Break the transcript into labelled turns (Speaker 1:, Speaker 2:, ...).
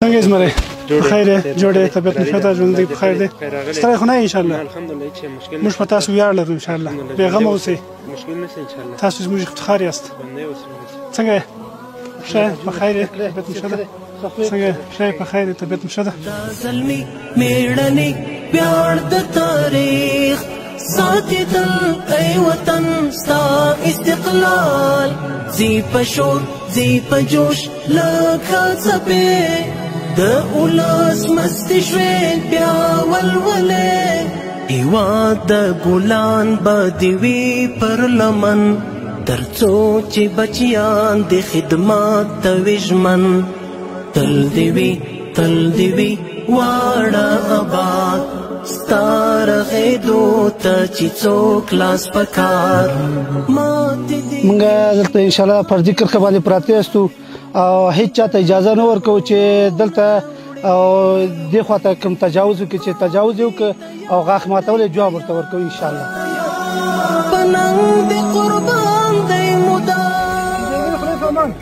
Speaker 1: څنګه زمره بخیر جوړه طبیعت مشته ژوند دی بخیر دی ستړی خو نه ان شاء الله
Speaker 2: الحمدلله هیڅ مشکل
Speaker 1: موږ په تاسو ویاړ لرو ان شاء الله بیغم اوسئ
Speaker 2: مشکل نشته ان شاء الله
Speaker 1: تاسو زموږ افتخار یاست څنګه ښه بخیر طبیعت مشته څنګه ښه بخیر طبیعت مشته
Speaker 3: زلمی میړنی پیار د تاریخ ساتي دل ای وطن ستا استقلال زی پشور زی پجوش لکه څپې د اولس مستی شوین بیا ولولې هیواد د ګلان به دې وي پر لمن تر څو چې بچیان د خدمات ته وي ژمن تل دې وي واړه آباد ستا رغېدو ته چې څوک لاس په کار
Speaker 4: موږ دلته انشاءالله پر ذکر باندې پراته یاستو او هیڅ چاته اجازه نه ورکوو چې دلته او دې خواته کوم تجاوز وکړي چې تجاوز یې وکړي او غاښ ماتولی جواب ورته ورکوو انشاءالله
Speaker 3: په ننګ د قربان دی مدام